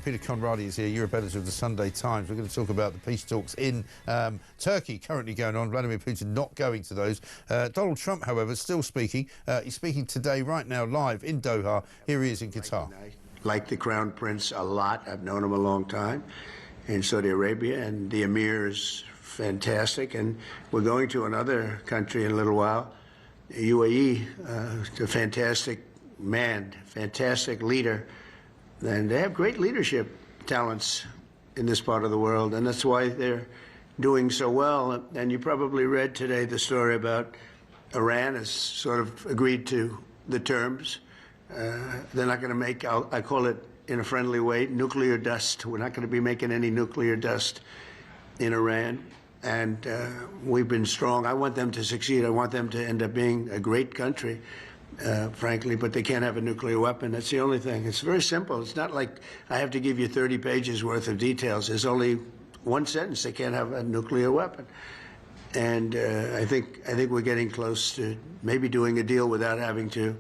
Peter Conradi is here, Europe editor of the Sunday Times. We're going to talk about the peace talks in Turkey currently going on. Vladimir Putin not going to those. Donald Trump, however, still speaking. He's speaking today, right now, live in Doha. Here he is in Qatar. I like the Crown Prince a lot. I've known him a long time in Saudi Arabia, and the Emir is fantastic. And we're going to another country in a little while, UAE, a fantastic man, fantastic leader. And they have great leadership talents in this part of the world, and that's why they're doing so well. And you probably read today the story about Iran has sort of agreed to the terms. They're not going to make, I call it in a friendly way, nuclear dust. We're not going to be making any nuclear dust in Iran. And we've been strong. I want them to succeed. I want them to end up being a great country. Frankly, but they can't have a nuclear weapon. That's the only thing. It's very simple. It's not like I have to give you 30 pages worth of details. There's only one sentence. They can't have a nuclear weapon. And I think we're getting close to maybe doing a deal without having to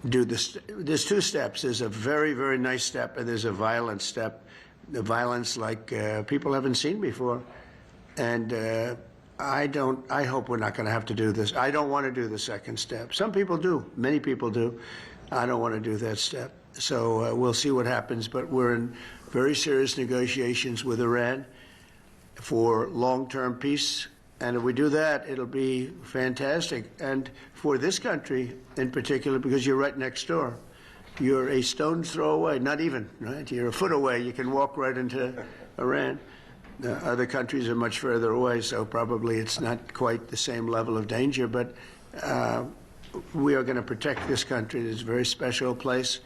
do this. There's two steps. There's a very, very nice step, and there's a violent step. The violence like people haven't seen before. And I hope we're not going to have to do this. I don't want to do the second step. Some people do. Many people do. I don't want to do that step. So we'll see what happens. But we're in very serious negotiations with Iran for long-term peace. And if we do that, it'll be fantastic. And for this country in particular, because you're right next door. You're a stone's throw away, not even, right? You're a foot away. You can walk right into Iran. Other countries are much further away, so probably it's not quite the same level of danger, but we are going to protect this country. It's a very special place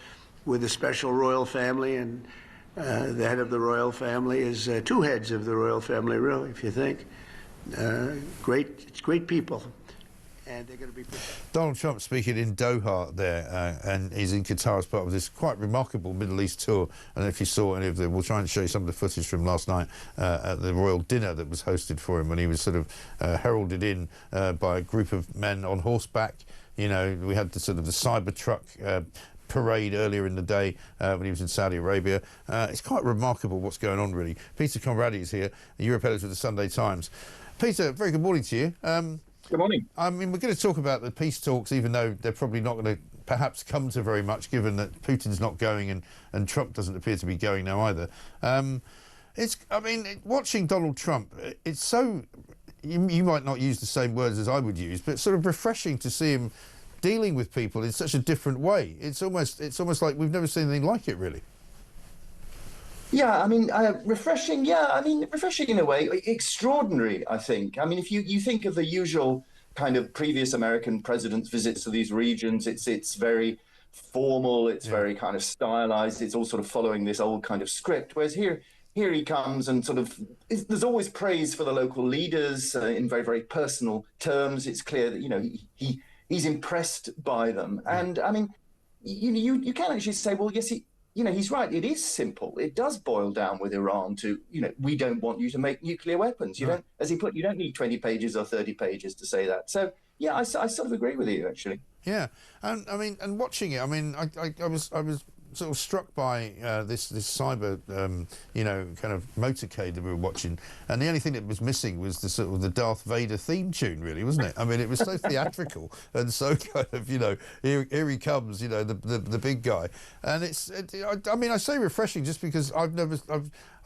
with a special royal family, and the head of the royal family is two heads of the royal family, really, if you think. Great people. And they're going to be protected. Donald Trump speaking in Doha there, and he's in Qatar as part of this quite remarkable Middle East tour. And if you saw any of them, we'll try and show you some of the footage from last night at the royal dinner that was hosted for him when he was sort of heralded in by a group of men on horseback. You know, we had the sort of the Cybertruck parade earlier in the day when he was in Saudi Arabia. It's quite remarkable what's going on, really. Peter Conradi is here, the Europe editor of the Sunday Times. Peter, very good morning to you. Good morning. I mean, we're going to talk about the peace talks, even though they're probably not going to perhaps come to very much, given that Putin's not going and Trump doesn't appear to be going now either. I mean, watching Donald Trump, it's so, you might not use the same words as I would use, but it's sort of refreshing to see him dealing with people in such a different way. It's almost like we've never seen anything like it, really. Yeah, I mean, refreshing. Yeah, I mean, refreshing in a way. Extraordinary, I think. I mean, if you think of the usual kind of previous American presidents' visits to these regions, it's very formal. It's very kind of stylized. It's all sort of following this old kind of script. Whereas here he comes and sort of there's always praise for the local leaders in very, very personal terms. It's clear that he's impressed by them. And I mean, you can actually say, well, yes, he's right. It is simple. It does boil down with Iran to, we don't want you to make nuclear weapons. You don't, as he put, you don't need 20 pages or 30 pages to say that. So, yeah, I sort of agree with you, actually. Yeah. And I mean, and watching it, I mean, I was sort of struck by this cyber, kind of motorcade that we were watching, and the only thing that was missing was the sort of the Darth Vader theme tune, really, wasn't it? I mean, it was so theatrical and so kind of, here he comes, the big guy, and I mean, I say refreshing just because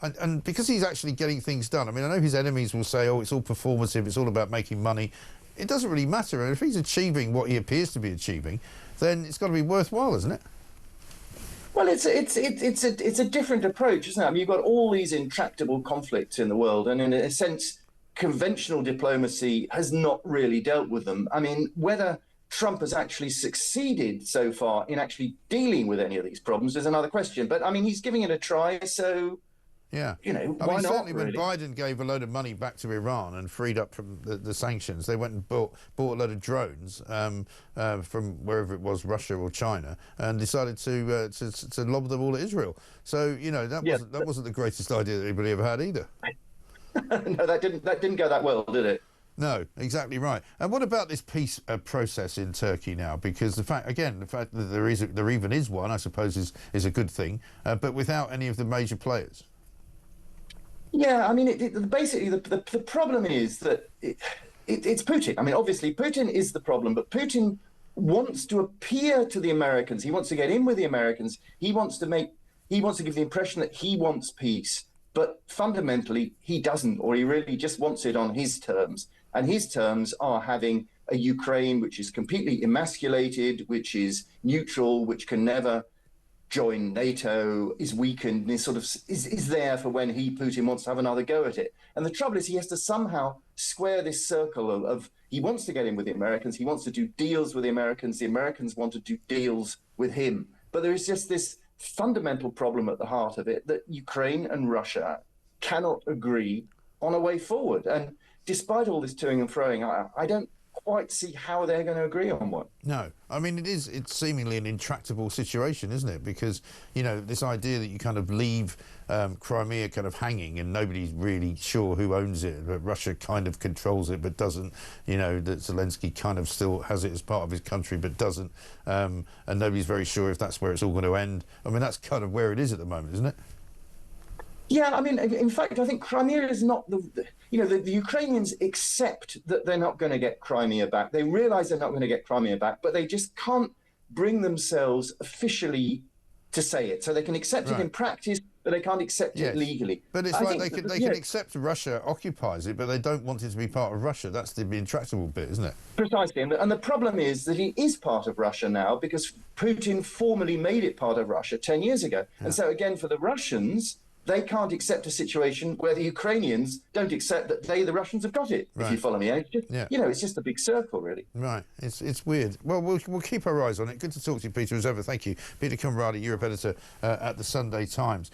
and because he's actually getting things done. I mean, I know his enemies will say, oh, it's all performative, it's all about making money. It doesn't really matter, and if he's achieving what he appears to be achieving, then it's got to be worthwhile, isn't it? Well, it's a different approach, isn't it? I mean, you've got all these intractable conflicts in the world, and in a sense, conventional diplomacy has not really dealt with them. I mean, whether Trump has actually succeeded so far in actually dealing with any of these problems is another question. But I mean, he's giving it a try, so yeah, why not? Certainly, really? When Biden gave a load of money back to Iran and freed up from the sanctions, they went and bought a load of drones from wherever it was, Russia or China, and decided to lob them all at Israel. So that wasn't the greatest idea that anybody ever had either. No, that didn't go that well, did it? No, exactly right. And what about this peace process in Turkey now? Because the fact that there even is one, I suppose, is a good thing, but without any of the major players. Yeah, I mean, basically the problem is that it's Putin. I mean, obviously, Putin is the problem, but Putin wants to appear to the Americans. He wants to get in with the Americans. He wants to give the impression that he wants peace, but fundamentally he doesn't, or he really just wants it on his terms. And his terms are having a Ukraine which is completely emasculated, which is neutral, which can never join NATO, is weakened, is there for when Putin wants to have another go at it. And the trouble is he has to somehow square this circle of he wants to get in with the Americans, he wants to do deals with the Americans want to do deals with him. But there is just this fundamental problem at the heart of it that Ukraine and Russia cannot agree on a way forward. And despite all this toing and froing, I don't quite see how they're going to agree on one. No, I mean, it's seemingly an intractable situation, isn't it? Because, you know, this idea that you kind of leave Crimea kind of hanging and nobody's really sure who owns it, but Russia kind of controls it but doesn't, you know, that Zelensky kind of still has it as part of his country but doesn't, and nobody's very sure if that's where it's all going to end. I mean, that's kind of where it is at the moment, isn't it? Yeah, I mean, in fact, I think Crimea is not the Ukrainians accept that they're not going to get Crimea back. They realize they're not going to get Crimea back, but they just can't bring themselves officially to say it. So they can accept it in practice, but they can't accept it legally. But it's like they can accept Russia occupies it, but they don't want it to be part of Russia. That's the intractable bit, isn't it? Precisely. And the problem is that it is part of Russia now because Putin formally made it part of Russia 10 years ago. Yeah. And so again, for the Russians, they can't accept a situation where the Ukrainians don't accept that the Russians have got it, if you follow me. It's just, you know, it's just a big circle, really. Right. It's weird. Well, we'll keep our eyes on it. Good to talk to you, Peter, as ever. Thank you. Peter Conradi, Europe editor at the Sunday Times.